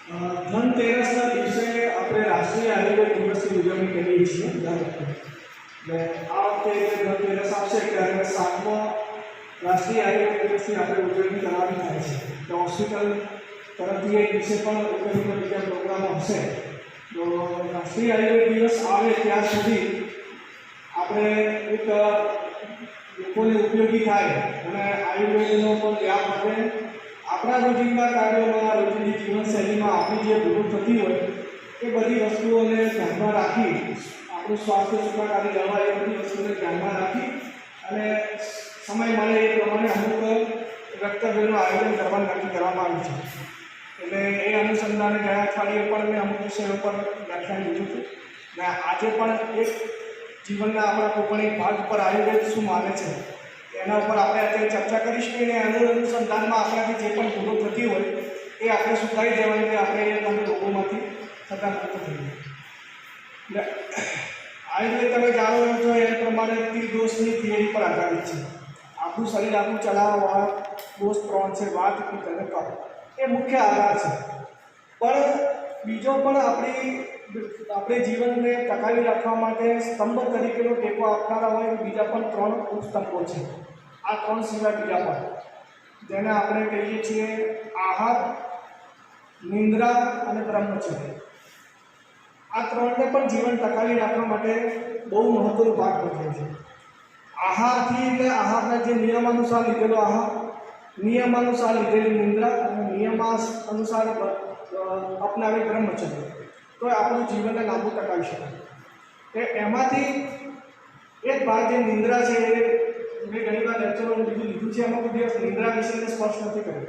ધનતેરસના દિવસે આપણે રાષ્ટ્રીય આયુર્વેદ દિવસની ઉજવણી કરીએ છીએ દર વખતે. અને આ વખતે ધનતેરસ આવશે ત્યારે 7મો રાષ્ટ્રીય આયુર્વેદ દિવસની આપણે ઉજવણી કરવાની થાય છે. તો હોસ્પિટલ તરફથી એ દિવસે પણ ઉજવણીના બીજા પ્રોગ્રામો હશે. તો રાષ્ટ્રીય આયુર્વેદ દિવસ આવે ત્યાં સુધી આપણે એક લોકોને ઉપયોગી થાય અને આયુર્વેદનો પણ વ્યાપ માટે આપણા રોજિંદા કાર્યોમાં રોજિંદી જીવનશૈલીમાં આપણી જે ભૂલો થતી હોય એ બધી વસ્તુઓને ધ્યાનમાં રાખી આપણું સ્વાસ્થ્ય સુખાકારી રહેવા એ બધી વસ્તુઓને ધ્યાનમાં રાખી અને સમય મળે એ પ્રમાણે અમુક વક્તવ્યોનું આયોજન કરવાનું નક્કી કરવામાં આવ્યું છે. એટલે એ અનુસંધાને ગયા અઠવાડિયે પણ મેં અમુક વિષયો પર વ્યાખ્યાન લીધું હતું અને આજે પણ એક જીવનના આપણા કોઈપણ એક ભાગ પર આયુર્વેદ શું માને છે એના ઉપર આપણે અત્યારે ચર્ચા કરીશું અને એના અનુસંધાનમાં આપણાથી જે પણ ભૂલો થતી હોય એ આપણે સુધારી દેવાની કે આપણે એ તમે રોગોમાંથી થતા મુક્ત થઈએ. એટલે આયુર્વેદ તમે જાણો છો એ પ્રમાણે ત્રિદોષની થિયરી પર આધારિત છે. આપણું શરીર આપણું ચલાવવાવાળા દોષ 3 છે: વાત, પિત્ત અને કફ. એ મુખ્ય આધાર છે. પણ બીજો પણ આપણે જીવનને ટકાવી રાખવા માટે સ્તંભ તરીકેનો ટેકો આપનારા હોય બીજા પણ 3 ઉપસ્તંભો છે. આ 3 સિવાય બીજા પણ જેને આપણે કહીએ છીએ આહાર, નિંદ્રા અને બ્રહ્મચર્ય. આ 3ને પણ જીવન ટકાવી રાખવા માટે બહુ મહત્વનો ભાગ ભજવે છે. આહારથી એટલે આહારના જે નિયમાનુસાર લીધેલો આહાર, નિયમાનુસાર લીધેલી નિંદ્રા અને નિયમાનુસાર અપનાવેલ બ્રહ્મચર્ય, તો આપણું જીવનને લાંબુ ટકાવી શકાય. એમાંથી એક ભાગ જે નિંદ્રા છે એ મેં ઘણીવાર લેક્ચરોનું લીધું છે. એમાં કોઈ દિવસ નિંદ્રા વિશેને સ્પર્શ નથી કર્યો.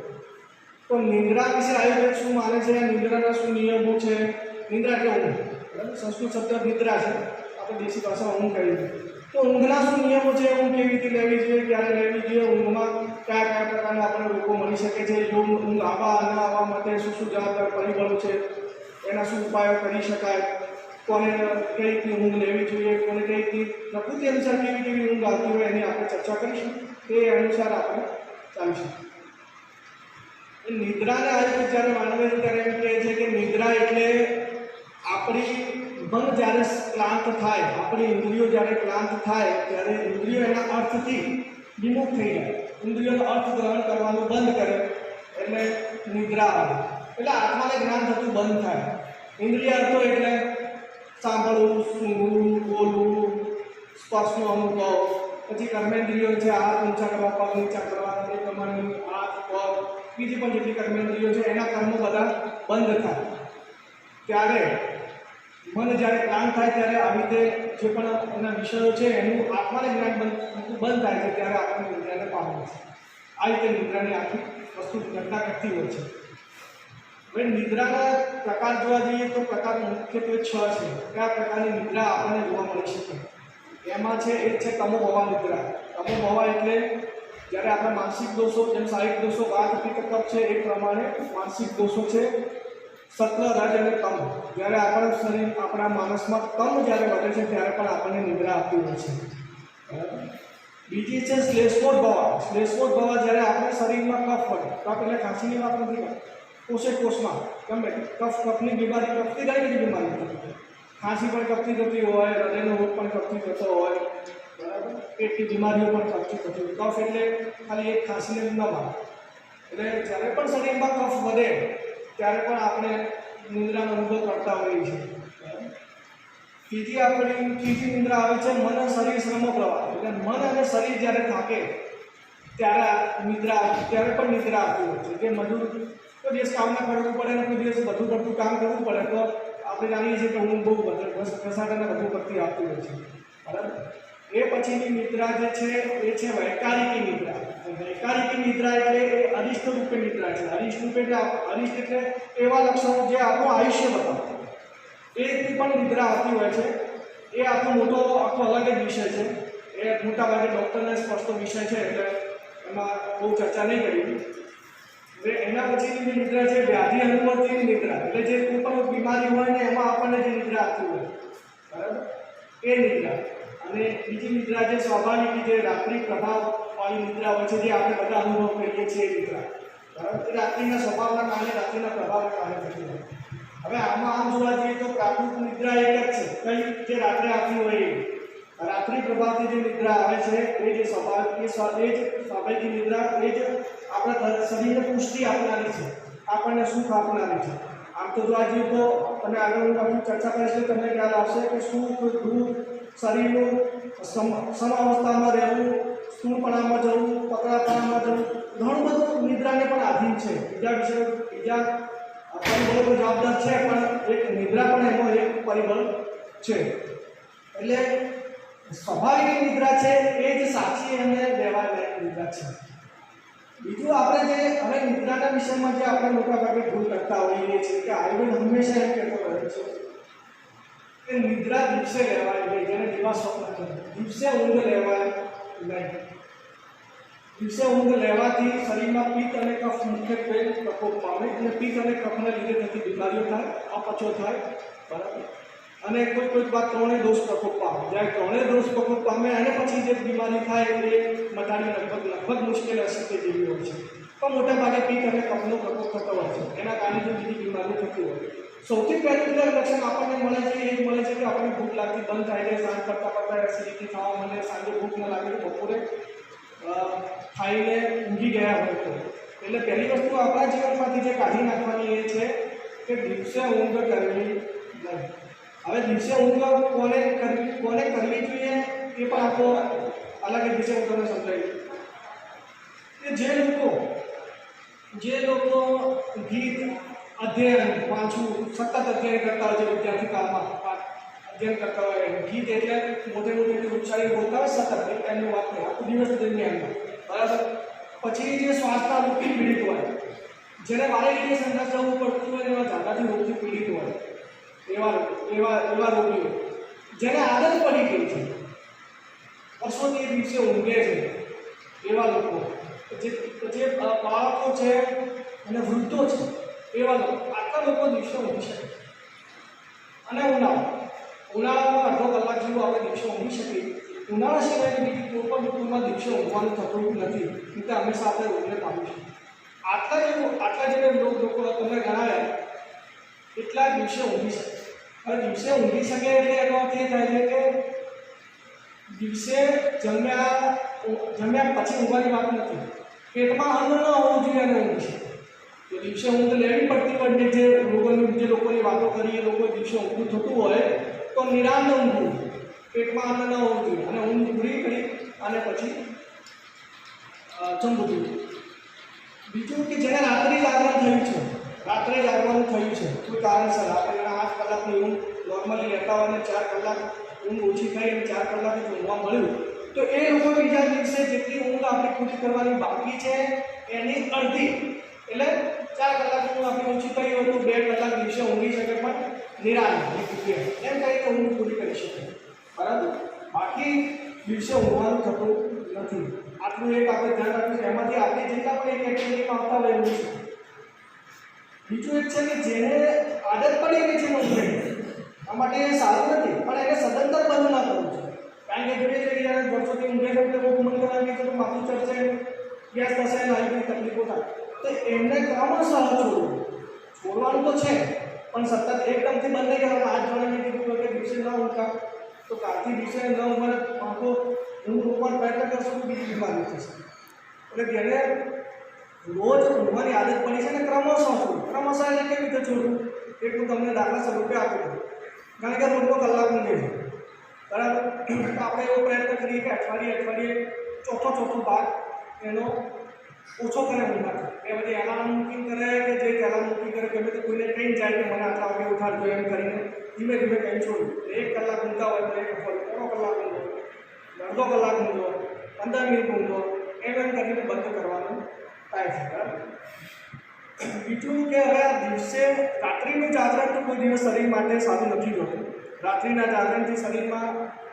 તો નિંદ્રા વિશે આયુર્વેદ શું માને છે, નિંદ્રાના શું નિયમો છે? નિંદ્રા એટલે ઊંઘ, બરાબર? સંસ્કૃત શબ્દ નિદ્રા છે, આપણે દેશી ભાષામાં ઊંઘ કહીએ. તો ઊંઘના શું નિયમો છે? ઊંઘ કેવી રીતે લેવી જોઈએ, ક્યારે લેવી જોઈએ, ઊંઘમાં કયા કયા પ્રકારના આપણે રોગો મળી શકે છે, જો ઊંઘ આવવા ન આવવા માટે શું શું જવાબદાર પરિબળો છે, એના શું ઉપાયો કરી શકાય, કોને કઈ રીતની ઊંઘ લેવી જોઈએ, કોને કઈ રીતની પ્રકૃતિ અનુસાર કેવી કેવી ઊંઘ આવતી હોય એની આપણે ચર્ચા કરીશું. એ અનુસાર આપણે ચાલીશું. નિદ્રાને આયુર્વેદ જ્યારે માનવે ત્યારે એમ કહે છે કે નિદ્રા એટલે આપણી મન જ્યારે ક્લાંત થાય, આપણી ઇન્દ્રિયો જ્યારે ક્લાંત થાય ત્યારે ઇન્દ્રિયો એના અર્થથી વિમુખ થઈ જાય, ઇન્દ્રિયોનો અર્થ ગ્રહણ કરવાનું બંધ કરે એટલે નિદ્રા આવે. એટલે આત્માને જ્ઞાન થતું બંધ થાય. ઇન્દ્રિય અર્થો એટલે સાંભળવું, સૂંઘવું, બોલવું, સ્પર્શનો અનુભવ, પછી કર્મેન્દ્રિયો છે હાથ ઊંચા કરવા, પગ નીચા કરવા, એ પ્રમાણેની હાથ, પગ, બીજી પણ જેટલી કર્મેન્દ્રિયો છે એના કર્મો બધા બંધ થાય. ત્યારે મન જ્યારે ક્લાંત થાય ત્યારે આવી રીતે જે પણ એના વિષયો છે એનું આત્માને જ્ઞાન બંધ થાય છે ત્યારે આપણે નિદ્રાને પામવું છે. આ રીતે નિદ્રાની આખી વસ્તુ ઘટના કરતી હોય છે. હવે નિદ્રાના પ્રકાર જોવા જઈએ તો પ્રકાર મુખ્યત્વે 6 છે. કયા પ્રકારની નિદ્રા આપણને જોવા મળી શકે? એમાં છે એક છે તમોભવા નિદ્રા. તમોભવા એટલે જ્યારે આપણા માનસિક દોષો, જેમ શારીરિક દોષો વાત, પિત્ત, કફ છે એ પ્રમાણે માનસિક દોષો છે સત્વ, રજ અને તમ. જ્યારે આપણા શરીર, આપણા માણસમાં તમ જ્યારે વધે છે ત્યારે પણ આપણને નિદ્રા આપતી હોય છે. બીજી છે શ્લેષમોદ ભવા. શ્લેષમોદ ભવા જ્યારે આપણા શરીરમાં કફ વધે, કફ એટલે ખાંસીની વાત નથી કરતી, કોષે કોષમાં ગમે કફની બીમારી, કફથી દરેક બીમારી થતી, ખાંસી પણ કફથી થતી હોય, હૃદયનો રોગ પણ કફથી થતો હોય, બરાબર? પેટની બીમારીઓ પણ કફથી થતી હોય. કફ એટલે ખાલી એક ખાંસીને ન મારે. એટલે જ્યારે પણ શરીરમાં કફ વધે ત્યારે પણ આપણે નિંદ્રાનો અનુભવ કરતા હોઈએ છીએ. ત્રીજી નિંદ્રા આવે છે મન શરીર શ્રમ પ્રવાહ. એટલે મન અને શરીર જ્યારે થાકે ત્યારે ત્યારે પણ નિદ્રા આવતી હોય છે. જે મજૂર કોઈ દિવસ કામના કરવું પડે ને કોઈ દિવસ વધુ પડતું કામ કરવું પડે તો આપણે જાણીએ છીએ કે ઊંઘ બહુ ઘસાટાને વધુ પડતી આવતી હોય છે, બરાબર? એ પછીની નિદ્રા જે છે એ છે વૈકારિકી નિદ્રા. વૈકારિકી નિદ્રા એટલે એ અરિષ્ટ રૂપે નિદ્રા છે. અરિષ્ટ એટલે એવા લક્ષણો જે આપણું આયુષ્ય બતાવે એ રીતની પણ નિદ્રા આવતી હોય છે. એ આખો અલગ જ વિષય છે. એ મોટાભાગે ડૉક્ટરને સ્પર્શતો વિષય છે એટલે એમાં બહુ ચર્ચા નહીં કરી. હવે એના પછીની જે નિદ્રા છે વ્યાધિ અનુવર્તિની નિદ્રા. એટલે જે કોઈ પણ બીમારી હોય ને એમાં આપણને જે નિદ્રા આપતી હોય, બરાબર, એ નિદ્રા. અને બીજી નિદ્રા જે સ્વાભાવિક, જે રાત્રિ પ્રભાવવાળી નિદ્રા હોય છે, જે આપણે બધા અનુભવ કરીએ છીએ નિદ્રા. બરાબર, એ રાત્રિના સ્વભાવના કારણે, રાત્રિના પ્રભાવના કારણે થતી હોય. હવે આમ જોવા જઈએ તો પ્રાકૃતિક નિદ્રા એક જ છે, કઈ જે રાત્રે આવતી હોય એ રાત્રિ પ્રભાવથી જે નિદ્રા આવે છે એ જે સ્વાભાવિક નિદ્રા, એ જ આપણા શરીરને પુષ્ટિ આપનારી છે, આપણને સુખ આપનારી છે. આમ તો જોવા જઈએ તો તમે આગળ આપણે ચર્ચા કરીશું, તમને ખ્યાલ આવશે કે સુખ દુઃખ, શરીરનું સમાવસ્થામાં રહેવું, સ્થૂળપણામાં જવું, પતળાપણામાં જવું, ઘણું બધું નિદ્રાને પણ આધીન છે. બીજા પરિબળો જવાબદાર છે, પણ એક નિદ્રા પણ એનો એક પરિબળ છે. એટલે સ્વાભાવિક નિદ્રા છે એ જ સાચી અને વ્યવહારિક નિદ્રા છે. બીજું આપણે જે હવે નિદ્રાના વિષયમાં જે આપણે મોટાભાગે ભૂલ કરતા હોઈએ છીએ કે આયુર્વેદ હંમેશા એમ કહેતો રહે છે કે નિદ્રા દિવસે લેવાય નહીં, જેને દિવસ સ્વપ્ન છે, દિવસે ઊંઘ લેવાય નહીં. દિવસે ઊંઘ લેવાથી શરીરમાં પિત્ત અને કફ મુખ્યત્વે પ્રકોપ પામે અને પિત્ત અને કફના લીધે થતી બીમારીઓ થાય, અપચો થાય, બરાબર. અને કોઈ વાત ત્રણેય દોષ પ્રકોપ પામે. જ્યારે ત્રણેય દોષ પ્રકોપ પામે અને પછી જે બીમારી થાય એ મટાડી લગભગ મુશ્કેલ અશક્ય જેવી હોય છે. પણ મોટા ભાગે પિત્ત અને કફનો પ્રકોપ થતો હોય છે, એના કારણે જો બીજી બીમારીઓ થતી હોય. સૌથી પહેલું લક્ષણ આપણને મળે છે એ મળે છે કે આપણને ભૂખ લાગતી બંધ થાય છે, સાંજ કરતાં એસિડિટી થવા માંડે, સાંજે ભૂખ ન લાગે તો બપોરે ખાઈને ઊંઘી ગયા હોય તો. એટલે પહેલી વસ્તુ આપણા જીવનમાંથી જે કાઢી નાખવાની એ છે કે દિવસે ઊંઘ કરવી નહીં. હવે દિવસે ઊંઘ કોને કરવી જોઈએ એ પણ આપણો અલગ એક વિષય હું તમને સમજાવી કે જે લોકો ગીત અધ્યયન વાંચવું સતત અધ્યયન કરતા હોય છે, વિદ્યાર્થી કાળમાં અધ્યયન કરતા હોય, ગીત એટલે મોટે ઉચ્ચારી બોલતા હોય સતત, એક ટાઈમની વાત નહીં, આખો દિવસ દરમિયાનમાં, બરાબર. પછી જે શ્વાસના રોગથી પીડિત હોય, જેને વારે ઘડીએ સંડાસ જવું પડતું હોય, એવા ઝાડાથી રોગથી પીડિત હોય, એવા રોગીઓ જેને આદત પડી ગઈ છે, વર્ષોથી એ દિવસે ઊંઘે છે, એવા લોકો, જે બાળકો છે અને વૃદ્ધો છે, એવા લોકો, આટલા લોકો દિવસે ઊંઘી શકે. અને ઉનાળામાં અડધો કલાક જેવું આપણે દિવસે ઊંઘી શકીએ. ઉનાળા સિવાય બીજી કોઈ પણ ઋતુમાં દિવસે ઊંઘવાનું થતું નથી, એટલે હંમેશા આપણે ઊંઘને પામીશું. આટલા જે લોકો તમને જણાવ્યા એટલા દિવસે ઊંઘી શકે. હવે દિવસે ઊંઘી શકે એટલે એનો અર્થ એ થાય છે કે દિવસે જમ્યા પછી ઊંઘવાની વાત નથી, પેટમાં અન્ન ન હોવું જોઈએ અને ઊંઘી શકે. તો દિવસે ઊંઘ લેવી પડતી હોય, જે લોકોની વાતો કરીએ, લોકો દિવસે ઊંઘું થતું હોય તો નિરાંત ઊંઘવું, પેટમાં અન્ન ન હોવું જોઈએ અને ઊંઘ પૂરી કરી અને પછી જમવું જોઈએ. બીજું કે જેને રાત્રે જાગરણ થયું છે, કોઈ કારણસર આપણે 8 કલાકની ઊંઘ નોર્મલી લેતા હોય અને 4 કલાક ઊંઘ ઓછી થઈ અને 4 કલાક જ ઊંઘવા મળ્યું, તો એ લોકો બીજા દિવસે જેટલી ઊંઘ આપણે પૂરી કરવાની બાકી છે એની અડધી, એટલે 4 કલાકની ઊંઘ આપણી ઓછી થઈ હોય તો 2 કલાક દિવસે ઊંઘી શકે, પણ નિરાંત એમ કરીને ઊંઘ પૂરી કરી શકે, બરાબર. બાકી દિવસે ઊંઘવાનું થતું નથી. આટલું એક આપણે ધ્યાન રાખીશું. એમાંથી આપણે જેટલા પણ એક કેટેગરીમાં આવતા હોય એવું છે. બીજું એક છે કે જેને આદત પડી ગઈ છે ઊંઘની, આ માટે એ સારું નથી, પણ એને સદંતર બંધ ના કરવું છે. કારણ કે જોડે જ્યારે વર્ષોથી ઊંઘે છે તો બહુ મન કરાવી તો માથું ચડશે, ગેસ થશે, આવી બધી તકલીફો થાય, તો એમને ક્રમશઃ છોડવાનું તો છે, પણ સતત એકદમથી બંધ નહીં કરવાનું. આજ જોડે કીધું કે દિવસે ન ઊંઘતા તો કાલથી દિવસે ન ઊંઘે આંખો ઊંઘ રોકવાનો પ્રયત્ન કરશો તો બીજી બીમારી થશે. એટલે જેને રોજ ઊંઘવાની આદત પડી છે ને ક્રમશઃ એટલે કેવી રીતે છોડવું એક હું તમને દાખલા સ્વરૂપે આપું છું. કારણ કે રોજનો કલાક ઊંઘે છે, બરાબર. તો આપણે એવો પ્રયત્ન કરીએ કે અઠવાડિયે ચોથો ભાગ એનો ઓછો કરે ઊંઘા. એ બધી એલાર્મ બુકિંગ કરે કે જે એલાર્મ બુકિંગ કરે ગમે તો કોઈને કંઈ જાય કે મને આટલા વાગે ઉઠાડજો એમ કરીને ધીમે ધીમે કંઈ છોડવું. 1 કલાક ઊંઘતા હોય તો 1 કલાક ઊંઘો, અડધો કલાક ઊંઘો, 15 મિનિટ ઊંઘો, એમ કરીને બંધ કરવાનું થાય છે, બરાબર. બીજું કે હવે આ દિવસે રાત્રિનું જાગરણ તો કોઈ દિવસ શરીર માટે સારું નથી હોતું. રાત્રિના જાગરણથી શરીરમાં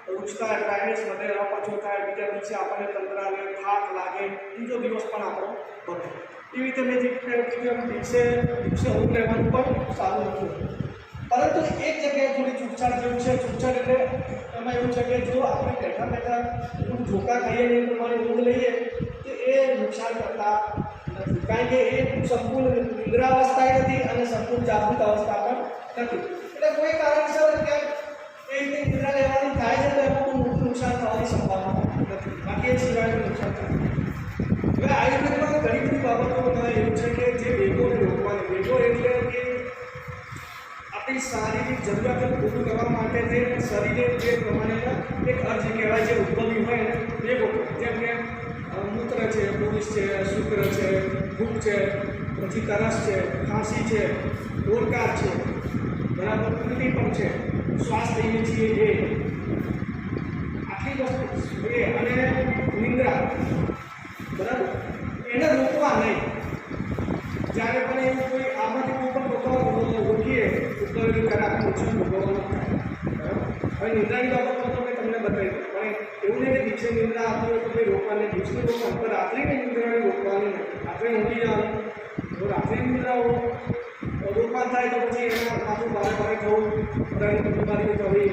રૂચતા, ડ્રાયનેસ વધે, અપચો થાય, બીજા દિવસે આપણને તંત્ર આવે, થાક લાગે, બીજો દિવસ પણ આપણો બને. એવી રીતે મેં જે દિવસે ઊંઘ લેવાનું પણ સારું નથી હોતું. પરંતુ એક જગ્યાએ થોડી છૂટછાટ જેવું છે. છૂટછાટ એટલે એમાં એવું છે કે જો આપણે બેઠા ઝોકા ખાઈએ ને પ્રમાણે ઊંઘ લઈએ તો એ નુકસાન કરતા નથી. નથી, કારણ કે એ સંપૂર્ણ નિદ્રાવસ્થાએ નથી અને સંપૂર્ણ જાગૃત અવસ્થા પણ નથી. એટલે કોઈ કારણસર ક્યાંક એ રીતે નિદ્રા લેવાની થાય છે તો એમાં કોઈ મોટું નુકસાન થવાની સંભાવના નથી, બાકી એ સિવાયનું નુકસાન થાય. હવે આયુર્વેદમાં ઘણી બધી બાબતોમાં એવું છે કે જે વેગોને રોકવાની, વેગો એટલે કે આપણી શારીરિક જરૂરિયાતો પૂરું કરવા માટે જે શરીરે જે પ્રમાણેના એક અર્જ કહેવાય જે ઉદ્ભવી હોય એને વેગો, જેમ કે મૂત્ર છે, પુરુષ છે, શુક્ર છે, ભૂખ છે, પછી તરસ છે, ખાંસી છે, ઓરકાર છે, બરાબર, ઉલટી પણ છે, શ્વાસ લઈએ છીએ એ આટલી વસ્તુ એ અને નિંદ્રા, બરાબર, એને રોકવા નહીં. જ્યારે પણ એવું કોઈ આમાંથી કોઈ પણ રોકવા રોકીએ ઉપયોગી કરે આપણે નુકસાન ભોગવવાનું થાય. હવે નિંદ્રાની બાબતમાં તો મેં તમને બતાવી, પણ એવું નહીં કે દિવસે નિંદ્રા આવતી હોય તો કંઈ રોકવાની, દિવસની રોકવાની, પણ રાત્રિની નિંદ્રાને રોકવાની નહીં. રાત્રે ઊંઘી જવાનું, જો રાત્રિની નિંદ્રા રોકવા થાય તો પછી એના માથું ભારે ભારે થવું, બધાની બીમારીઓ થવી,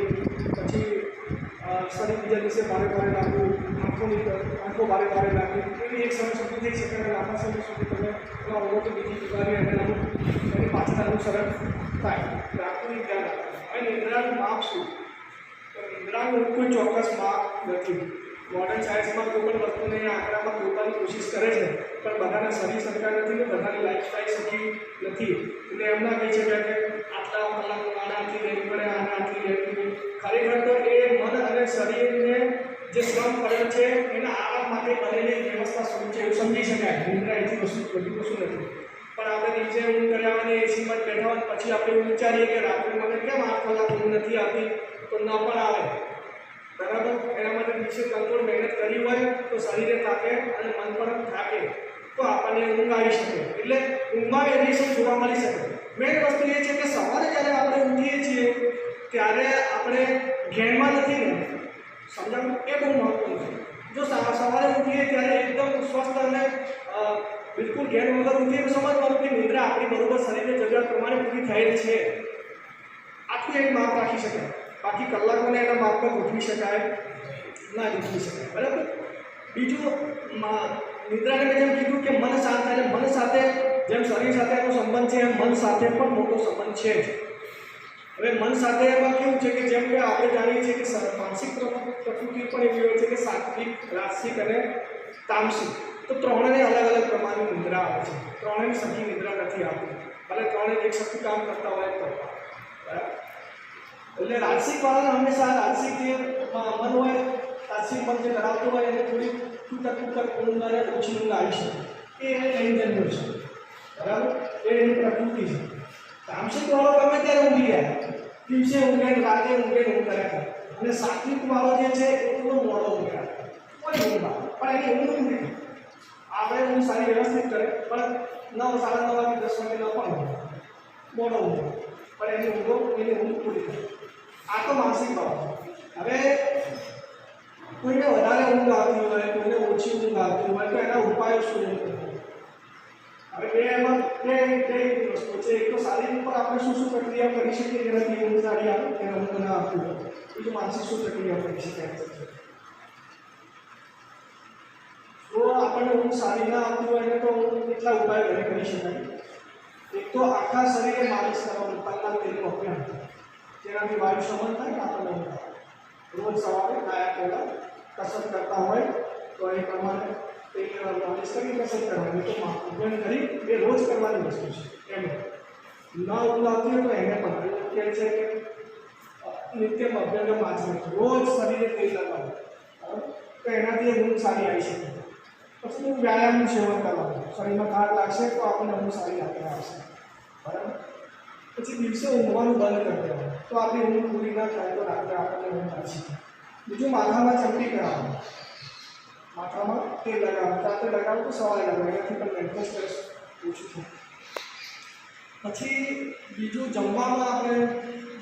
પછી શરીર બીજા દિવસે ભારે ભારે લાગવું, આંખો ભારે ભારે લાગવી, એવી એક સમય સુધી થઈ શકે અને લાંબા સમય સુધી તમે અવરો તો બીજી બીમારી એની પાછળ અનુસરણ થાય. રાત્રિની ધ્યાન રાખવું. હવે નિંદ્રાનું માપ શું? તો નિંદ્રાનું કોઈ ચોક્કસ માપ નથી. મોડર્ન સાયન્સમાં કોઈ પણ વસ્તુને આંકડામાં જોવાની કોશિશ કરે છે, પણ બધાના શરીર સરખા નથી ને બધાની લાઈફસ્ટાઈલ સરખી નથી. એટલે એમના કહી શકાય કે આટલા કલાકનું આને આટલી લેવી પડે, આને આટલી લેવી પડે. ખરેખર તો એ મન અને શરીરને જે શ્રમ કરે છે એના આરામ માટે બનેલી વ્યવસ્થા શું છે એવું સમજી શકાય. નિંદ્રા એટલી વસ્તુ બધી વસ્તુ નથી. પણ આપણે નીચે ઊંઘ કર્યા અને એસીમાં જ બેઠા હોય પછી આપણે વિચારીએ કે રાત્રે મને કેમ 8 કલાક ઊંઘ નથી આવતી, તો ન પણ આવે, બરાબર. એના માટે નીચે કંટ્રોલ મહેનત કરી હોય તો શરીરે થાકે અને મન પણ થાકે તો આપણને ઊંઘ આવી શકે. એટલે ઊંઘમાં વેરિએશન જોવા મળી શકે. મેઇન વસ્તુ એ છે કે સવારે જ્યારે આપણે ઊંઘીએ છીએ ત્યારે આપણે ઘેરમાં નથી ને, સમજાવું, એ બહુ મહત્વનું છે. જો સવારે ઊઠીએ ત્યારે એકદમ સ્વસ્થ અને બિલકુલ ઘેર વગર ઊઠીએ તો સમજવાનું કે નિદ્રા આપણી બરોબર શરીરની જરૂરિયાત પ્રમાણે પૂરી થયેલ છે. આટલું એક માપ રાખી શકાય. બાકી કલાકોને એના માપમાં ગોઠવી શકાય ના ગોઠવી શકાય, બરાબર. બીજું, નિદ્રાને મેં જેમ કીધું કે મન શાંત થાય, મન સાથે જેમ શરીર સાથે એનો સંબંધ છે એમ મન સાથે પણ મોટો સંબંધ છે. હવે મન સાથે એમાં કેવું છે કે જેમ કે આપણે જાણીએ છીએ કે માનસિક પ્રકૃતિ પણ એવી હોય છે કે સાત્વિક, રાજસિક અને તામસિક. તો ત્રણેય અલગ અલગ પ્રમાણની નિદ્રા આવે છે. ત્રણેયની સરખી નિદ્રા નથી આવતી, ભલે ત્રણેય એક સરખું કામ કરતા હોય તો, બરાબર. એટલે રાજસિક વાળાને હંમેશા રાજસિક જે મન હોય, રાજસિક મન જે ધરાવતું હોય એને થોડી તૂટક ઊંઘ અને ઓછી ઊંઘ આવી શકે. એ એની જન્મ છે, બરાબર. એ એની પ્રકૃતિ છે. તામસિક વાળો ગમે ત્યારે ઊંઘી જાય, દિવસે ઊંઘે, રાતે ઊંઘે, ઊંઘ કર્યા. અને સાત્વિક વાળો જે છે એ થોડો મોડો ઊંઘે, કોઈ ઊંઘ આવે પણ એની ઊંઘ નથી. આપણે ઊંઘ સારી વ્યવસ્થિત કરે પણ 9, 9:30 વાગે 10 વાગે ન પણ મોડો ઊંઘે, પણ એની ઊંઘ પૂરી થાય. આ તો માનસિક બાબત. હવે કોઈને વધારે ઊંઘ આવતી હોય, કોઈને ઓછી ઊંઘ આવતી હોય તો એના ઉપાયો શું છે? હવે બે વસ્તુ છે. એક તો શારીરિક ઉપર આપણે શું પ્રક્રિયા કરી શકીએ જેનાથી ઊંઘ સારી આવે, એને ઊંઘ ના આવતી હોય. બીજું માનસિક શું પ્રક્રિયા કરી શકાય. તો આપણને ઊંઘ સારી ના આવતી હોય તો કેટલા ઉપાય ઘરે કરી શકાય. એક તો આખા શરીરે માલિશ કરવાનું, તલના તેલનો અભ્યાસ, જેનાથી વાયુ શમન થાય ને આપણને ઊંઘ આવે. રોજ સવારે નાયા પહેલાં કસરત કરતા હોય તો એ પ્રમાણે માલિશ કરી કસરત કરવાની, તો અભ્યાસ કરી એ રોજ કરવાની વસ્તુ છે. એમ ના ઊંઘ આવતી હોય તો એને પણ કહે છે કે નિત્યમ અભ્યાસ વાંચવું, રોજ શરીરે તેલ લગાવવું, તો એનાથી ઊંઘ સારી આવી શકે. પછી વ્યાયામનું સેવન કરવાનું, શરીરમાં થાક લાગશે તો આપણને ઊંઘ સારી આવશે, બરાબર. પછી દિવસે ઊંઘવાનું બંધ કરી દેવાનું, તો આપણી ઊંઘ પૂરી ના થાય તો રાત્રે આપણને ઊંઘ આવી શકે. બીજું, માથામાં ચમકી કરાવવાનું, માથામાં તેલ લગાવવાનું, રાત્રે લગાવવું તો સવારે લગાવવું, એનાથી પણ મેન્ટલ સ્ટ્રેસ ઓછું થાય. પછી બીજું, જમવામાં આપણે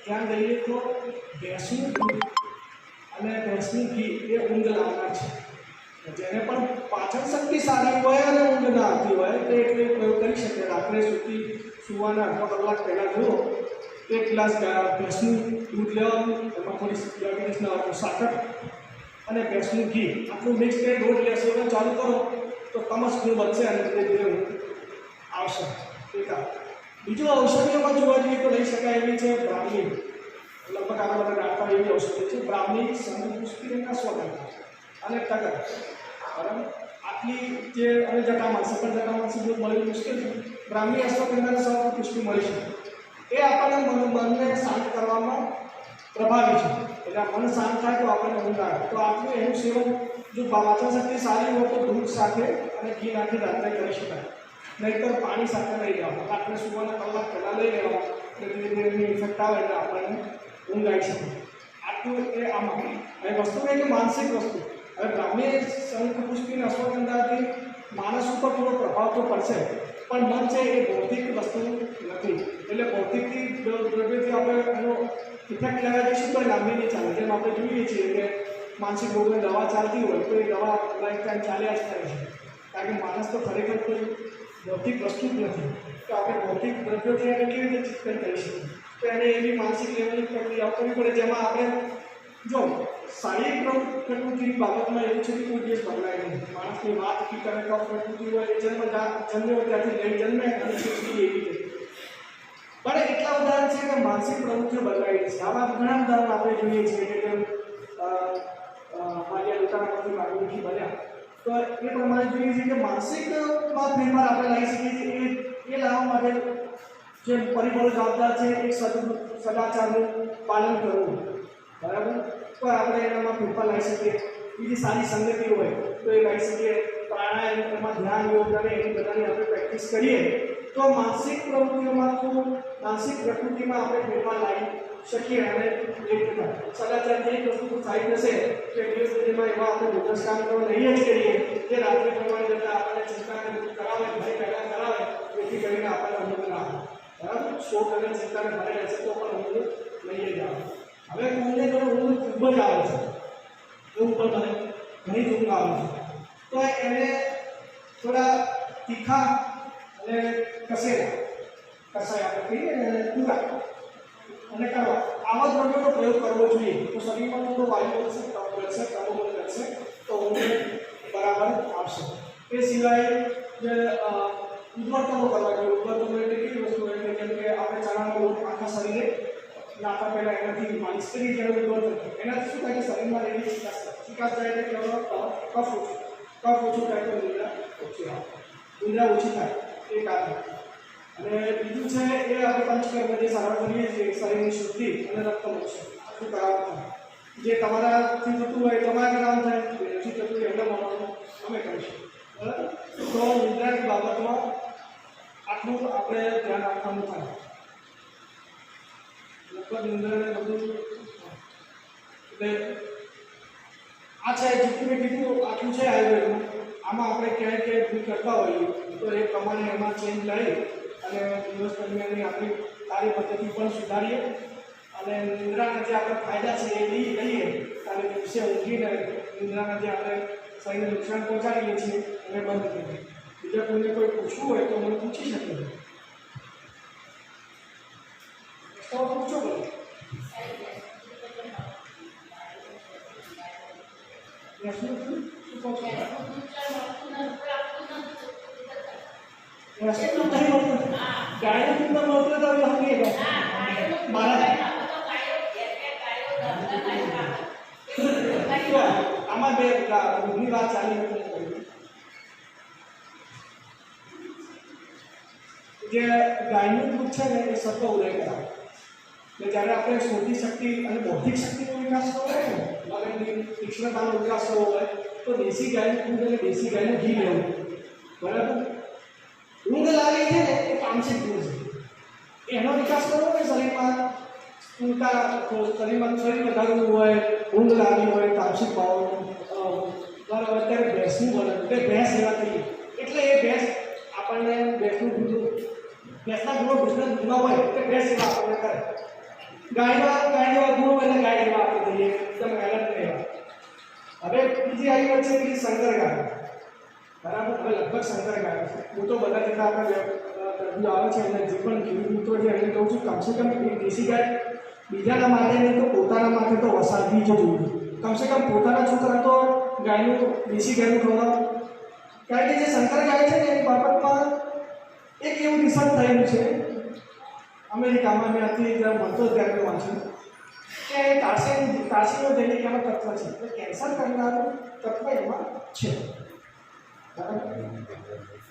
ધ્યાન દઈએ તો ભેંસનું દૂધ અને ભેંસનું ઘી એ ઊંઘ લાવનાર છે. જેને પણ પાચન શક્તિ સારી હોય અને ઊંઘ ના આવતી હોય તો એટલે પ્રયોગ કરી શકે. રાત્રે સુવાના અડધો કલાક પહેલાં જુઓ, 1 ગ્લાસ ભેંસનું દૂધ લેવાનું, એમાં થોડી સાકર અને ભેંસનું ઘી આટલું મિક્સ કરી રોજ લેશો ચાલુ કરો તો કમસ ખૂણ બનશે અને ધીરે ધીરે આવશે. એક આ બીજું ઔષધિઓમાં જોવા જઈએ તો લઈ શકાય એવી છે બ્રાહ્મી, લગભગ આ બધા રાખવા એવી ઔષધિ છે. બ્રાહ્મી, સંપુષ્ટિકા, સ્વગંધા અને તગર. બરાબર, આટલી જે અને જટામાં સફળ જટામાં સબૂત મળવી મુશ્કેલ છે. બ્રાહ્મી અશ્વગંધાને સૌથી પુષ્ટિ મળી છે. એ આપણને મનને શાંત કરવામાં પ્રભાવી છે. એટલે મન શાંત થાય તો આપણને ઊંઘ આવે. તો આટલું એનું સેવન જો પાચન શક્તિ સારી હોય તો દૂધ સાથે અને ઘી નાખી રાત્રે કરી શકાય. નહીંતર પાણી સાથે લઈ લેવાનું. રાત્રે સુવાના કલાક પહેલાં લઈ લેવાનું. એટલે ધીરે ધીરે એની ઇફેક્ટ આવે એટલે આપણને ઊંઘ આવી શકે. આટલું એ આમાં એ વસ્તુ નહીં કે માનસિક વસ્તુ. હવે બ્રાહ્મી શંખ પુષ્પિ અશ્વગંધાથી માણસ ઉપર થોડો પ્રભાવ તો પડશે, પણ મન છે એ ભૌતિક વસ્તુ નથી. એટલે ભૌતિકથી દ્રવ્યથી આપણે એનો ઇફેક્ટ લેવા જઈશું તો લાંબી નહીં ચાલે. જેમ આપણે જોઈએ છીએ કે માનસિક રોગની દવા ચાલતી હોય તો એ દવા લાઈફ ટાઈમ ચાલ્યા જ કરે છે. કારણ કે માણસ તો ખરેખર કોઈ ભૌતિક વસ્તુ જ નથી. તો આપણે ભૌતિક દ્રવ્યોથી એને કેવી રીતે ચિંતન કરી શકીએ? તો એને એવી માનસિક લેવલની પ્રક્રિયા કરવી પડે જેમાં આપણે જો શારીરિક પ્રકૃતિની બાબતમાં એવું છે કે કોઈ દિવસ બદલાય નહીં. માણસની વાત કી કરે તો પ્રકૃતિ હોય એ જન્મ્યો ત્યાંથી લઈ જન્મે અને શીખી એવી રીતે. પણ એટલા ઉદાહરણ છે કે માનસિક પ્રવૃત્તિઓ બદલાઈ છે. આવા ઘણા ઉદાહરણ આપણે જોઈએ છીએ કે જેમ મારી દુકાનમાંથી માગણીથી બન્યા તો એ પ્રમાણે જોઈએ છીએ કે માનસિકમાં ફેરફાર આપણે લાવી શકીએ છીએ. એ લાવવા માટે જે પરિબળો જવાબદાર છે એક સદાચારનું પાલન કરવું. બરાબર, તો આપણે એનામાં ફેરફાર લાવી શકીએ. બીજી સારી સંગતિ હોય તો એ લાવી શકીએ. પ્રાણાયામ, એમાં ધ્યાન, યોગ અને એની બધાની આપણે પ્રેક્ટિસ કરીએ તો માનસિક પ્રવૃત્તિઓમાં માનસિક પ્રકૃતિમાં આપણે ફેરફાર લાવી શકીએ. અને એક સદાચારથી એક વસ્તુ સારી થશે કે દિવસ સુધીમાં એવા આપણે બોગસ કામ કરવા નહીં જ કરીએ જે રાત્રે પ્રમાણે જતાં આપણને ચિંતાને દૂર કરાવે, ભય પેદા કરાવે, જેથી કરીને આપણને ઊંઘ ના આવે. બરાબર, શોક અને ચિંતાને ભરે રહેશે તો પણ ઊંઘ નહીં જ આવે. હવે ઊંઘને જો ઊંઘ ખૂબ જ આવે છે, એવું પણ મને ઘણી જ ઊંઘ આવે છે, તો એને થોડા તીખા અને કસાય આપણે કહીએ પૂરા અને કરવા આવા દ્રવ્યોનો પ્રયોગ કરવો જોઈએ. તો શરીરમાં થોડો વાયુ વધશે, તપ વધશે, તમોબળ વધશે તો ઊંઘ બરાબર આવશે. એ સિવાય જે ઉદ્વર્તનો કરવા જોઈએ. ઉદ્વર્તનો એટલે કેવી વસ્તુ હોય કે જેમ કે આપણે ચણાનો લોટ આખા શરીરે નાખવા પહેલાં એનાથી માલિશ કરી જ્યારે ઉદ્વર્તન એનાથી શું થાય કે શરીરમાં રહેલી ચિકાસ જાય એટલે કફ ઓછું થાય તો નિદ્રા ઓછી આવે, નિદ્રા ઓછી થાય એ કારણ. અને બીજું છે એ આપણે પંચકર્મ જે સારવાર કરીએ છીએ શરીરની શુદ્ધિ અને રક્તમોક્ષણ શું કરાવવું જે તમારાથી થતું હોય તમારા કરાવવું થાય, નથી થતું હોય એમના માનવાનું અમે કરીશું. બરાબર, તો નિદ્રાની બાબતમાં આટલું આપણે ધ્યાન રાખવાનું થાય. લગભગ નિંદ્રાને બધું એટલે આ છે જેટલું મેં કીધું આટલું છે આયુર્વેદમાં. આમાં આપણે ક્યાંય ક્યાંય ભૂલ કરતા હોઈએ તો એ પ્રમાણે એમાં ચેન્જ લઈ અને દિવસ દરમિયાનની આપણી કાર્ય પદ્ધતિ પણ સુધારીએ અને નિંદ્રાના જે આપણે ફાયદા છે એ લઈએ અને દિવસે ઊંઘીને નિંદ્રાના જે આપણે શરીરને નુકસાન પહોંચાડીએ છીએ એને બંધ કરીએ. બીજા કોઈને કોઈ પૂછવું હોય તો મને પૂછી શકે. તો પૂછો બોલો. ગાયનું દૂધ મળતું તો સમજીએ આમાં બે દૂધની વાત ચાલી જે ગાયનું દૂધ છે ને એ સત્વ ઉદય કરાવે. એટલે જ્યારે આપણે સ્મૃતિ શક્તિ અને બૌદ્ધિક શક્તિનો વિકાસ કરવો હોય ને મગજની તીક્ષ્ણતાનો વિકાસ કરવો હોય તો દેશી ગાયનું દૂધ અને દેશી ગાયનું ઘી લેવું. બરાબર, ઊંઘ લાગે છે ને એ તામસિક દૂધ છે. એનો વિકાસ કરવો હોય શરીરમાં શરીર વધારવું હોય, ઊંઘ લાગી હોય, તામસિક ભાવ બરાબર. અત્યારે ભેંસનું બને એટલે ભેંસ એવા થઈએ એટલે એ ભેંસ આપણને ભેંસનું દૂધ ભેંસના ગુણો ભેંસના દૂધમાં હોય એટલે ભેંસ એવા આપણને કરે. ગાય જેવા ગુણો હોય એટલે ગાય જેવા આપણે દઈએ એકદમ એલર્ટ રહેવા. હવે બીજી આવી વાત છે કે શંકર ગાય. બરાબર, હવે લગભગ શંકર ગાય છે. હું તો બધા જેટલા આપણે આવે છે અને જે પણ ખેડૂત મિત્રો છે એને કહું છું કમસે કમ એક દેશી ગાય બીજાના માટે નહીં તો પોતાના માટે તો વસાવવી જ જોઈએ. કમસે કમ પોતાના છોકરા તો ગાયનું દેશી ગાયનું ખવડાવો. કારણ કે જે શંકર ગાય છે ને એની બાબતમાં એક એવું રિસર્ચ થયેલું છે અમેરિકામાં, મેં આથી જ્યારે મળતો ત્યારે વાંચ્યું કે કાર્સિનોજેનિક એમાં તત્વ છે, એટલે કેન્સર કરનારું તત્વ એમાં છે.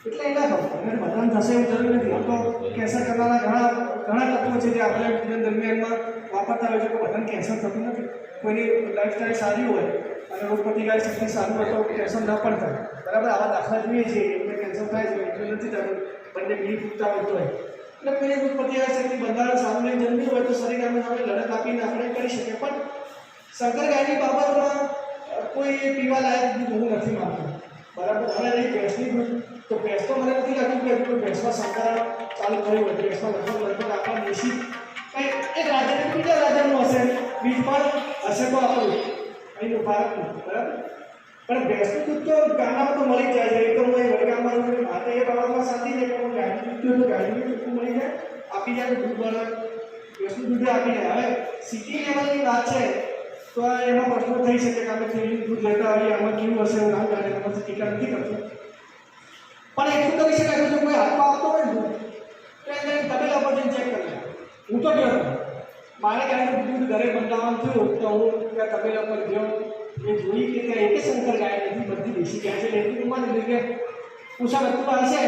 એટલે એના એને બધાને થશે એવું જરૂર નથી. આમ તો કેન્સર કરનારા ઘણા તત્વો છે જે આપણે જીવન દરમિયાનમાં વાપરતા હોય છે, તો બધાને કેન્સર થતું નથી. કોઈની લાઈફસ્ટાઈલ સારી હોય અને રોગ પ્રતિકારક શક્તિ સારું હોય તો કેન્સર ન પણ થાય. બરાબર, આવા દાખલા જોઈએ છીએ એમને કેન્સર થાય છે એટલું નથી થતું, બંને બીડી ફૂટતા હોય તો હોય. એટલે કોઈને રોગ પ્રતિકારક શક્તિ બંધારણ સારું લઈને જન્મ્યું હોય તો શરીર સામે લડત આપીને આપણે કરી શકીએ. પણ સંકર ગાયની બાબતમાં કોઈ પીવા લાયક દૂધ હું નથી માનતો. બરાબર, હવે રહી ભેંસની દૂધ, તો ભેંસ તો મને નથી લાગતું કે કોઈ ભેંસમાં સંકરણ ચાલુ થયું હોય. ભેંસમાં લગભગ આપણા દેશી કંઈ એક રાજ્યનું બીજા રાજ્યનું હશે, બીજ પણ હશે તો આપણું અહીંનું ભારતનું. બરાબર, પણ ભેંસનું દૂધ તો ગામડામાં તો મળી જાય છે. એકદમ અહીં વડગામમાં માટે એ બાબતમાં શાંતિ છે કે ગાયનું દૂધ તો ગાયનું દૂધ મળી જાય, આપી જાય તો દૂધ બને, ભેંસનું દૂધ આપી જાય. હવે સિટી લેવલની વાત છે તો એમાં પ્રશ્નો થઈ શકે કે આપણે થેલીનું દૂધ લેતા હોઈએ, આમાં કેવું હશે એવું ના જાણે, એમાંથી ટીકા નથી કરતું. પણ એટલું કરી શકાય કે જો કોઈ હાથમાં આવતો હોય ને દૂધ તો એને તબેલા પર જઈને ચેક કરી લે. હું તો ગયો હતો, મારે ગાયનું દૂધ ઘરે બંધાવવાનું થયું તો હું ત્યાં તબેલા પર ગયો, એ જોઈ કે ત્યાં એક શંકર ગાય નથી, બધી દેશી ગાય છે. એટલું માની લીધું કે પૂછા વ્યક્તિઓ હશે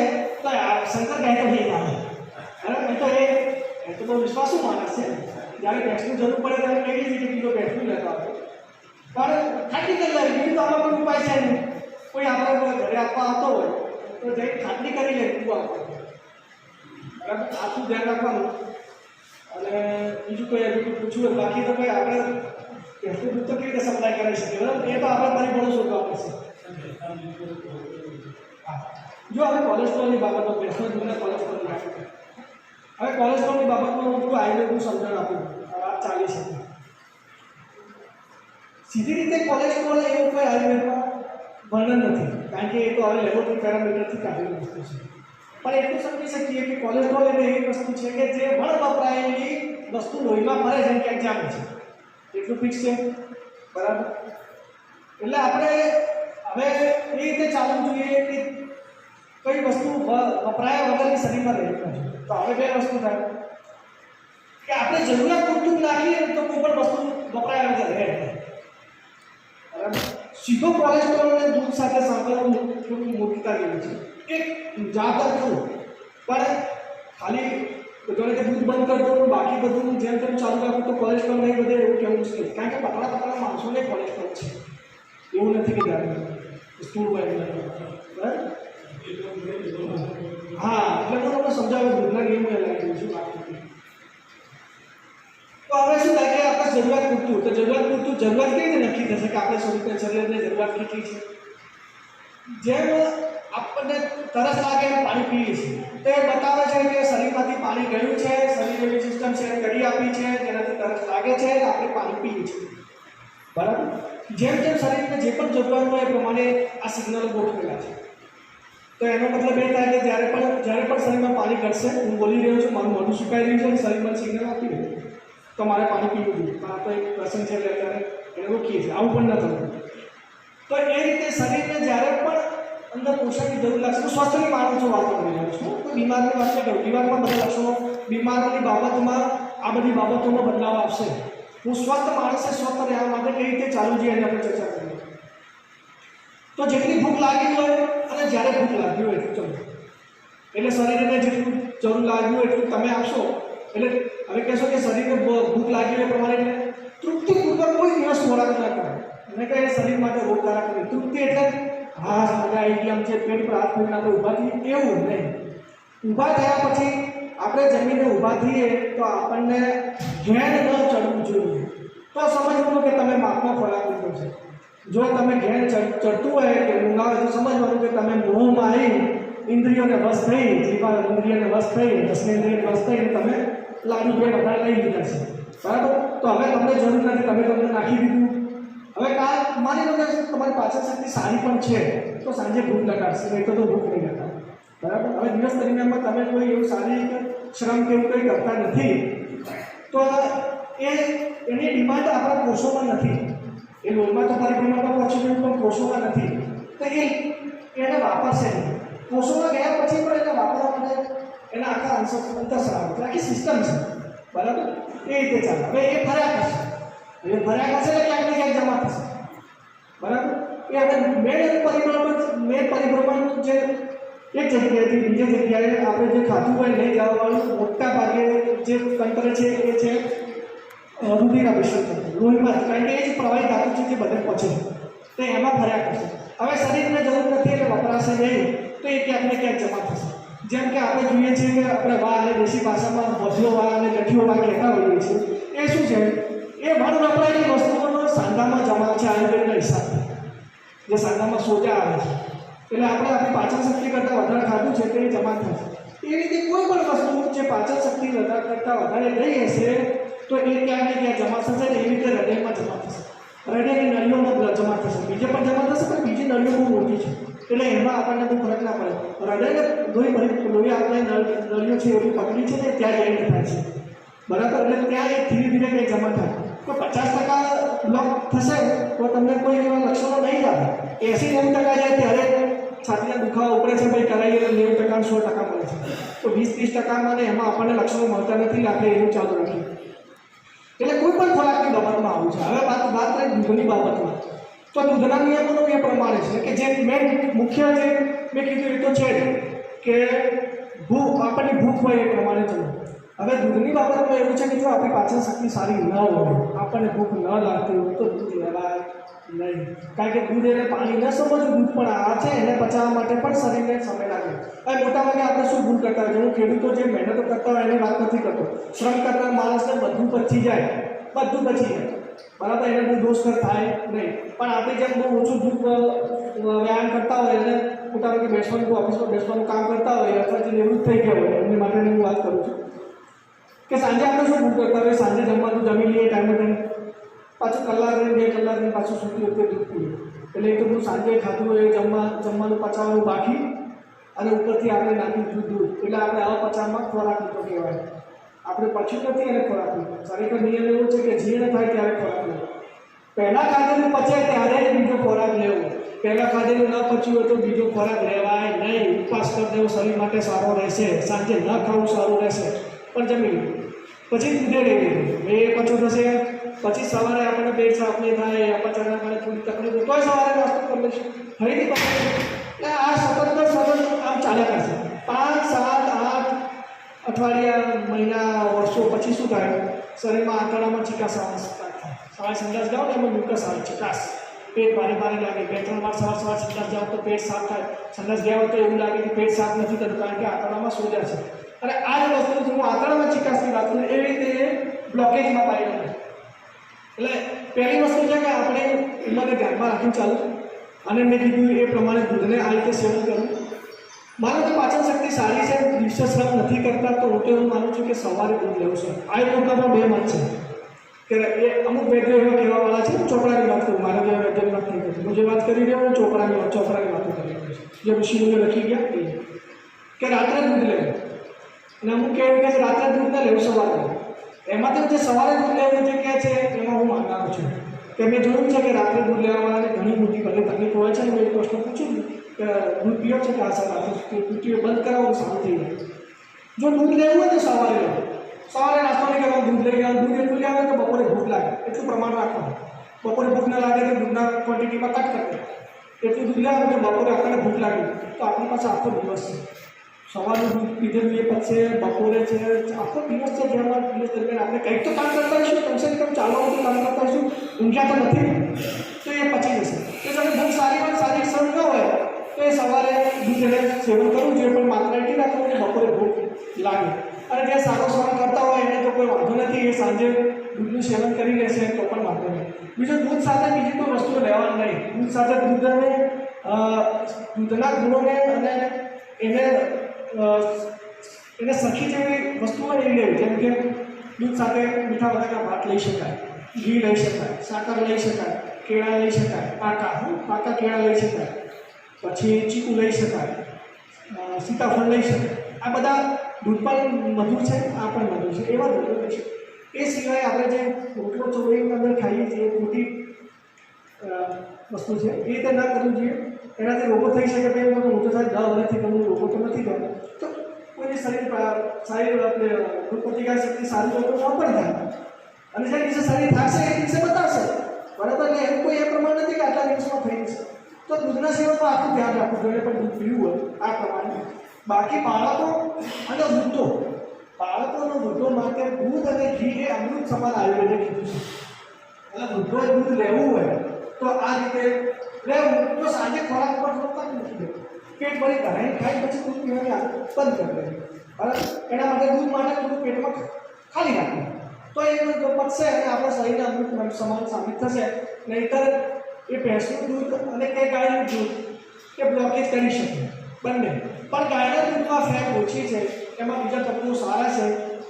તો શંકર ગાય તો નહીં આવે. બરાબર, એ તો બહુ વિશ્વાસુ માણસ છે. જ્યારે ભેંસની જરૂર પડે ત્યારે કહીએ છીએ કે કિલો ભેંસનું લેતા હતો, પણ ખાતરી કરી લે. બીજું તો આમાં કોઈ ઉપાય છે નહીં. કોઈ આપણે ઘરે આપવા આવતો હોય તો જઈ ખાતરી કરી લે તું આપો. બરાબર, આટલું ધ્યાન રાખવાનું. અને બીજું કોઈ હજુ પૂછવું હોય બાકી તો કોઈ આપણે ભેંસનું દૂધ તો કેવી રીતે સપ્લાય કરી શકીએ. બરાબર, એ તો આપણે પરિબળો શોધવા પડશે. જો હવે કોલેસ્ટ્રોલની બાબતો, ભેંસના દૂધના કોલેસ્ટ્રોલ રાખે. હવે કોલેસ્ટ્રોલની બાબતમાં હું થોડું આયુર્વેદનું સમજણ આપું, વાત ચાલી છે. સીધી રીતે કોલેસ્ટ્રોલ એવું કોઈ આયુર્વેદમાં વર્ણન નથી, કારણ કે એ તો હવે લેબોરેટરી પેરામીટરથી કાઢેલી વસ્તુ છે. પણ એટલું સમજી શકીએ કે કોલેસ્ટ્રોલ એટલે એવી વસ્તુ છે કે જે વપરાયેલી વસ્તુ લોહીમાં ફરે છે ક્યાંક જામે છે, એટલું ફિક્સ છે. બરાબર, એટલે આપણે હવે એ રીતે ચાલવું જોઈએ કે કઈ વસ્તુ વપરાયા વગરની શરીરમાં રહેતી નથી. તો હવે બે વસ્તુ થાય કે આપણે જરૂરિયાત પૂરતું નાખીએ તો કોઈ પણ વસ્તુ વપરાયા વગર રહે. બરાબર, સીધો કોલેસ્ટ્રોલને દૂધ સાથે સાંકળવું થોડું મૂર્ખતા જેવું છે. એક જાતર ખરું, પણ ખાલી જોડે કે દૂધ બંધ કરી દો બાકી બધું જેમ તેમ ચાલુ રાખવું તો કોલેસ્ટ્રોલ નહીં વધે એવું કહેવું મુશ્કેલ. કારણ કે પતળા માણસોને કોલેસ્ટ્રોલ છે, એવું નથી કે સ્થૂળ હોય. બરાબર, હા, એટલે હું તમને સમજાવું દૂધના નિયમો એ લાગી છું વાત કરી. તો હવે શું થાય કે આપણે જરૂરિયાત પૂરતું જરૂરિયાત કેવી રીતે નક્કી થશે કે આપણે શરીરને જરૂરિયાત કેટલી છે. જેમ આપણને તરસ લાગે એમ પાણી પીએ છીએ તો એ બતાવે છે કે શરીરમાંથી પાણી ગયું છે, શરીર એવી સિસ્ટમ છે કરી આપી છે જેનાથી તરસ લાગે છે, આપણે પાણી પીએ છીએ. બરાબર, જેમ જેમ શરીરને જે પણ જરૂરિયાત હોય એ પ્રમાણે આ સિગ્નલો ગોઠવેલા છે. તો એનો મતલબ એ થાય કે જ્યારે પણ શરીરમાં પાણી ઘટશે, હું બોલી રહ્યો છું, મારું મોઢું સુકાઈ રહ્યું છે અને શરીરમાં સિગ્નલ આપી રહ્યું તો મારે પાણી પીવું જોઈએ. પણ આ તો એક પ્રસંગ છે એટલે અત્યારે એને રોકીએ છીએ, આવું પણ ન થતું. તો એ રીતે શરીરને જ્યારે પણ અંદર પોષણની જરૂર લાગશે, હું સ્વાસ્થ્યની માણસો વાત કરી રહ્યો છું, તો બીમારની વાત નહીં કરું. બીમારમાં બધા લક્ષણો, બીમારોની બાબતમાં આ બધી બાબતોમાં બદલાવ આવશે. હું સ્વસ્થ માણસે સ્વસ્થ રહેવા માટે કઈ રીતે ચાલવું જોઈએ એની આપણે ચર્ચા કરીએ. તો જેટલી ભૂખ લાગી હોય અને જ્યારે ભૂખ લાગી હોય એટલું ચલો, એટલે શરીરને જેટલું જરૂર લાગ્યું હોય એટલું તમે આપશો. એટલે હવે કહેશો કે શરીરને ભૂખ લાગી હોય પ્રમાણે એટલે તૃપ્તિપૂર્વક કોઈ દિવસ ખોરાક ના કરે અને કંઈ શરીર માટે રોગકારક નહીં. તૃપ્તિ એટલે હા મજા આવી ગઈ આમ છે, પેટ પર હાથ મૂકીને આપણે ઊભા થઈએ એવું નહીં. ઊભા થયા પછી આપણે જમીને ઊભા થઈએ તો આપણને ઘેન ન ચડવું જોઈએ. તો સમજવું કે તમે માપનો ખોરાક લીધો છે. જો તમે ઘેર ચડતું હોય કે ઊંઘ આવે તો સમજવાનું કે તમે મોહમાં આવી ઇન્દ્રિયોને વશ થઈ, જીવા ઇન્દ્રિયોને વશ થઈ, રસનેન્દ્રિયને વશ થઈને તમે લાડુ બે વધારે લઈ લીધા છે. બરાબર, તો હવે તમને જરૂર નથી, તમને નાખી દીધું. હવે માની લો કે તમારી પાચન શક્તિ સારી પણ છે તો સાંજે ભૂખ લગાડશે, નહીં તો ભૂખ નહીં લગાડે. બરાબર, હવે દિવસ દરમિયાનમાં તમે કોઈ એવું શારીરિક શ્રમ કે એવું કંઈ કરતા નથી તો એની ડિમાન્ડ આપણા કોષોમાં નથી. એ લોહીમાં તો પરિભ્રમણમાં પહોંચી ગયું પણ કોષોમાં નથી, તો એને વાપરશે નહીં. કોષોમાં ગયા પછી પણ એને વાપરવા માટે એના આખા અંતઃસ્રાવ છે, આખી સિસ્ટમ છે, બરાબર? એ રીતે ચાલે. હવે એ ફર્યા કરશે, એટલે ક્યાંક ને ક્યાંક જમા થશે, બરાબર? એ હવે મેં પરિભ્રમણ જે એક જગ્યાએથી બીજી જગ્યાએ આપણે જે ખાધું હોય લઈ જવાવાળું મોટા ભાગે જે તંત્ર છે એ છે રુધિરાભિષેક તંત્ર, લોહીમાં, કારણ કે એ જ પ્રવાહી ધાતુ છે જે બધે પહોંચે, તો એમાં ફર્યા કરશે. હવે શરીરને જરૂર નથી એટલે વપરાશે નહીં, તો એ ક્યાંક ને ક્યાંક જમા થશે. જેમ કે આપણે જોઈએ છીએ કે આપણે વા અને દેશી ભાષામાં ભજીયો વા અને ગઠિયો વા કહેતા હોઈએ છીએ, એ શું છે? એ વણ વપરાયેલી વસ્તુઓનો સાંધામાં જમા છે આયુર્વેદના હિસાબે, જે સાંધામાં સોજા આવે છે, એટલે આપણે આપણી પાચન શક્તિ કરતાં વધારે ખાધું છે તો એ જમા થશે. એ રીતે કોઈ પણ વસ્તુ જે પાચન શક્તિ કરતાં વધારે રહી હશે તો એ ક્યાંક ને ક્યાંક જમા થશે, ને એવી રીતે હૃદયમાં જમા થશે, હૃદયની નળીઓમાં જમા થશે, બીજે પણ જમા થશે, પણ બીજી નળીઓ બહુ મોટી છે એટલે એમાં આપણને બહુ ફરક ના પડે. હૃદયને લોહી આપણે નળીઓ છે એવી પકડી છે ને ત્યાં એન્ડ થાય છે, બરાબર? એટલે ત્યાં એક ધીરે ધીરે કંઈ જમા થાય. તો 50% બ્લોક થશે તો તમને કોઈ એવા લક્ષણો નહીં આવે. 80-90% જાય ત્યારે છાતીના દુખાવા ઉપડે છે, ભાઈ કરાવીએ તો 90% 100% મળે છે. તો 20-30% ને એમાં આપણને લક્ષણો મળતા નથી, આપણે એનું ચાલુ રાખીએ. એટલે કોઈ પણ ખોરાકની બાબતમાં આવું છે. હવે વાત રહી દૂધની બાબતમાં, તો દૂધના નિયમોનું એ પ્રમાણે છે કે જે મુખ્ય જે મેં કીધું એ તો છે કે આપણને ભૂખ હોય એ પ્રમાણે ચલો. હવે દૂધની બાબતમાં એવું છે કે જો આપણી પાચન શક્તિ સારી ન હોય, આપણને ભૂખ ન લાગતી હોય તો દૂધ લેવાય નહીં, કારણ કે દૂધ એટલે પાણી ન સમજવું, દૂધ પણ આ છે, એને પચાવવા માટે પણ શરીરને સમય લાગે. હવે મોટાભાગે આપણે શું ભૂલ કરતા હોય, હું ખેડૂતો જે મહેનતો કરતા હોય એની વાત નથી કરતો, શ્રમ કરનાર માણસને બધું પચી જાય, બરાબર? એને બહુ દોષ થાય નહીં, પણ આપણે જેમ બહુ ઓછું દૂધ વ્યાયામ કરતા હોય એને મોટાભાગે બેસવાનું, ઓફિસમાં બેસવાનું કામ કરતા હોય અથવા જે નિવૃત્ત થઈ ગયા હોય એમની માટે હું વાત કરું છું કે સાંજે આપણે શું ભૂલ કરતા હોય, સાંજે જમવાનું જમી લઈએ ટાઈમે ટાઈમ, પાછું કલાક ને 2 કલાકની પાછું સૂતી વખતે દૂધ પીએ, એટલે એ તો બધું સાંજે ખાધું હોય જમવાનું પચાવવાનું બાકી અને ઉપરથી આપણે નાખ્યું દૂધ, એટલે આપણે આવા પચાવમાં ખોરાક તો કહેવાય. આપણે પચ્યું નથી અને ખોરાક નહીં. ખરેખર નિયમ એવો છે કે જીર્ણ થાય ત્યારે ખોરાક લેવો, પહેલાં ખાધેલું પચે ત્યારે જ બીજો ખોરાક લેવો, પહેલાં ખાધેલું ન પચ્યું હોય તો બીજો ખોરાક લેવાય નહીં. ઉપવાસ કરી દેવો શરીર માટે સારો રહેશે, સાંજે ન ખાવું સારું રહેશે, પણ જમી લો પછી દૂધે લઈ લેવું, એ પચું થશે, પછી સવારે આપણને પેટ સાફ નહીં થાય, અપચાના કારણે થોડી તકલીફ હોય તોય સવારે નાસ્તો કરી લઈશું, ફરીથી પકડી. એટલે આ સતત આમ ચાલ્યા કરશે 5, 7, 8 અઠવાડિયા, મહિના, વર્ષો પછી શું થાય? શરીરમાં આંતરડામાં ચિકાસ આવવાનું સ્ટાર્ટ થાય. સવારે સંડાસ જાઓ ને એમાં મ્યુકસ આવે, ચિકાસ, પેટ ભારે લાગે. 2-3 વાર સવાર સંડાસ જાઓ તો પેટ સાફ થાય, સંડાસ ગયા હોય તો એવું લાગે કે પેટ સાફ નથી થતું, કારણ કે આંતરડામાં સોજા છે. અને આ જ વસ્તુ હું આંતરડામાં ચિકાસની વાત કરું એવી રીતે બ્લોકેજમાં પાઈ ગયું. એટલે પહેલી વસ્તુ છે કે આપણે ઉંમરને ધ્યાનમાં રાખીને ચાલવું, અને મેં કીધું એ પ્રમાણે દૂધને આ રીતે સેવન કરવું. માનો કે પાચન શક્તિ સારી છે, દિવસે શ્રમ નથી કરતા, તો હું તો એવું માનું છું કે સવારે દૂધ લેવું છે. આ લોકોમાં 2 મત છે કે એ અમુક વૈદ્યો એવા કહેવાવાળા છે. ચોપડાની વાત કરું, મારે જે વૈદ્યની વાત નહીં કરતી, હું જે વાત કરી રહ્યો ચોપડાની વાતો કરી રહ્યો છું, જે ઋષિઓને લખી ગયા એ કે રાત્રે દૂધ લેવું, અને અમુક કહેવું કે રાત્રે દૂધ ના લેવું, સવારે લેવું. એમાં તો જે સવારે દૂધ લેવું જે કહે છે એમાં હું માનવાનું છું કે મેં જોયું છે કે રાત્રે દૂધ લેવાવાળાને ઘણી મોટી ભલે તકલીફ હોય છે. મેં એક પ્રશ્ન પૂછ્યું કે દૂધ પીઓ છે કે આ સર રાત્રે પીટીઓ બંધ કરાવો સારું થઈ જાય. જો દૂધ લેવું હોય તો સવારે લેવું, સવારે નાસ્તો નહીં કરવાનો, દૂધ લઈ લેવાનું. દૂધ એટલું લેવાનું કે બપોરે ભૂખ લાગે એટલું પ્રમાણ રાખવાનું, બપોરે ભૂખ ના લાગે તો દૂધના ક્વોન્ટિટીમાં કટ કરી એટલું દૂધ લેવાનું કે બપોરે આપણને ભૂખ લાગે તો આપણી પાસે આખો દિવસ છે. સવારનું દૂધ પીધેલું એ પછી બપોરે છે, આખો દિવસ છે, જેમાં દિવસ દરમિયાન આપણે કંઈક તો કામ કરતા હોઈશું, કમસે કમ ચાલવાનું કામ કરતા હોઈશું, ઊંઘ્યા તો નથી, તો એ પચી જશે. તો તમે ભૂખ સારી હોય, સારી સર ન હોય તો એ સવારે દૂધ એને સેવન કરવું જોઈએ, પણ માત્ર એટલી રાખવું કે બપોરે ભૂખ લાગે. અને જે સારો સહન કરતા હોય એને તો કોઈ વાંધો નથી, એ સાંજે દૂધનું સેવન કરી લેશે તો પણ વાંધો નહીં. બીજું દૂધ સાથે બીજી કોઈ વસ્તુઓ લેવાની નહીં. દૂધ સાથે દૂધના ગુણોને અને એને સખી જેવી વસ્તુઓ નહીં લેવી, જેમ કે દૂધ સાથે મીઠા બટાકા ભાત લઈ શકાય, ઘી લઈ શકાય, સાકર લઈ શકાય, કેળા લઈ શકાય, પાકા કેળા લઈ શકાય, પછી ચીકુ લઈ શકાય, સીતાફળ લઈ શકાય. આ બધા દૂધ પણ મધુર છે, આ પણ મધુર છે, એવા દૂધ લઈ શકાય. એ સિવાય આપણે જે રોટલો ચોળીની અંદર ખાઈએ છીએ એ મોટી વસ્તુ છે, એ રીતે ના કરવું જોઈએ. એનાથી રોગો થઈ શકે. તો મોટો થાય 10 વર્ષથી તમને રોગો તો નથી થયો, તો કોઈ એની સારી આપણે રોગ પ્રતિકાર શક્તિ સારી હોય તો પણ થાય અને જે દિવસે શરીર થાકશે એ દિવસે બતાવશે બરાબર ને એવું કોઈ એ પ્રમાણ નથી કે આટલા દિવસમાં થઈ જશે તો દૂધના સેવનમાં આટલું ધ્યાન રાખવું જોઈએ પણ દૂધ પીવું હોય આ પ્રમાણે બાકી બાળકો અને વૃદ્ધો બાળકોનો વૃદ્ધો માટે દૂધ અને ઘી એ અમૃત સમાન આયુર્વેદે કીધું છે એટલે વૃદ્ધોએ દૂધ લેવું હોય તો આ રીતે લેવું તો સાંજે ખોરાક પર રોકવાનું નથી દેવું પેટ ભરી કરાવી ખાઈ પછી દૂધ પીવાની આદત બંધ કરી દેવી બરાબર એના માટે દૂધ માટે થોડું પેટમાં ખાલી રાખવું તો એ પચશે અને આપણા શરીરને અમૃત સમાન સાબિત થશે નહીંતર એ ભેંસનું દૂધ અને કે ગાયનું દૂધ એ બ્લોકેજ કરી શકે બંને પણ ગાયના દૂધમાં ફેટ ઓછી છે એમાં બીજા તત્વો સારા છે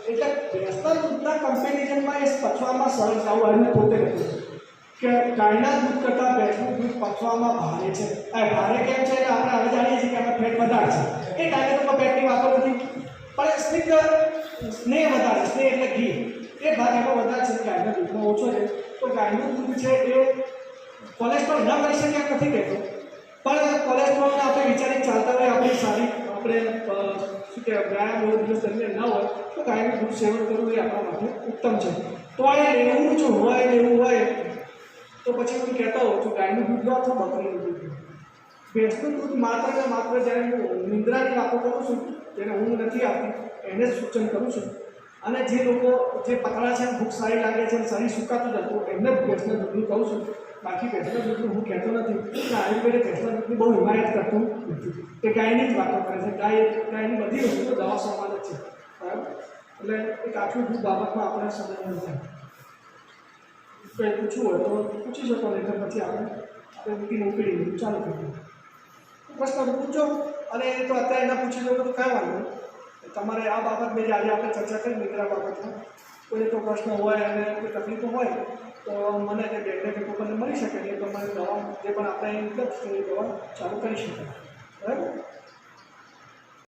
એટલે ભેંસના દૂધના કમ્પેરિઝનમાં એ પચવામાં સરળ આવું આવ્યું પોતે નથી કે ગાયના દૂધ કરતાં ભેંસનું દૂધ પચવામાં ભારે છે ભારે કેમ છે એટલે આપણે હવે જાણીએ છીએ કે એમાં ફેટ વધારે છે એ ગાયના દૂધમાં ફેટની વાતો નથી પણ સ્નેહ વધારે સ્નેહ એટલે ઘી એ ભાગ એમાં વધારે છે ગાયના દૂધમાં ઓછો છે તો ગાયનું દૂધ છે એ કોલેસ્ટ્રોલ ન કરી શકે એમ નથી કહેતો પણ કોલેસ્ટ્રોલને આપણે વિચારી ચાલતા હોય આપણી સારી આપણે શું કહેવાય વ્યાયામ એવો દિવસ દરમિયાન ન હોય તો ગાયનું દૂધ સેવન કરવું એ આપણા માટે ઉત્તમ છે તો એ લેવું જો હોય લેવું હોય તો પછી હું કહેતો હોઉં છું ગાયનું દૂધ લો અથવા બકરીનું દૂધ લો ભેંસનું દૂધ માત્ર ને માત્ર જ્યારે હું નિંદ્રાની વાતો કરું છું જેને ઊંઘ નથી આવતી એને જ સૂચન કરું છું અને જે લોકો જે પતળા છે ભૂખ સારી લાગે છે શરીર સુકાતું જતું એમને ભેંસના દૂધનું કહું છું બાકી ભેંસના દૂધનું હું કહેતો નથી કે આયુર્વેદે ભેંસના દૂધની બહુ હિમાયત કરતું નથી એ ગાયની જ વાતો કરે છે ગાયની બધી વસ્તુઓ દવા સમાન જ છે બરાબર એટલે એક આટલું દૂધ બાબતમાં આપણે સમજવાનું થાય કંઈ પૂછવું હોય તો પૂછી શકો નહીં તો પછી આપણે મૂકીને ઉકેલી ચાલુ કરીએ પ્રશ્ન પૂછો અને તો અત્યારે એના પૂછી લો તો કાંઈ વાંધો તમારે આ બાબત મેં આજે આપણે ચર્ચા કરી નિદ્રા બાબતમાં કોઈ તો પ્રશ્ન હોય અને કોઈ તકલીફો હોય તો મને કે બેનને કે કોઈને મળી શકે નહીં તો મને દવા જે પણ આપણે ઉપલબ્ધ છે એ દવા ચાલુ કરી શકાય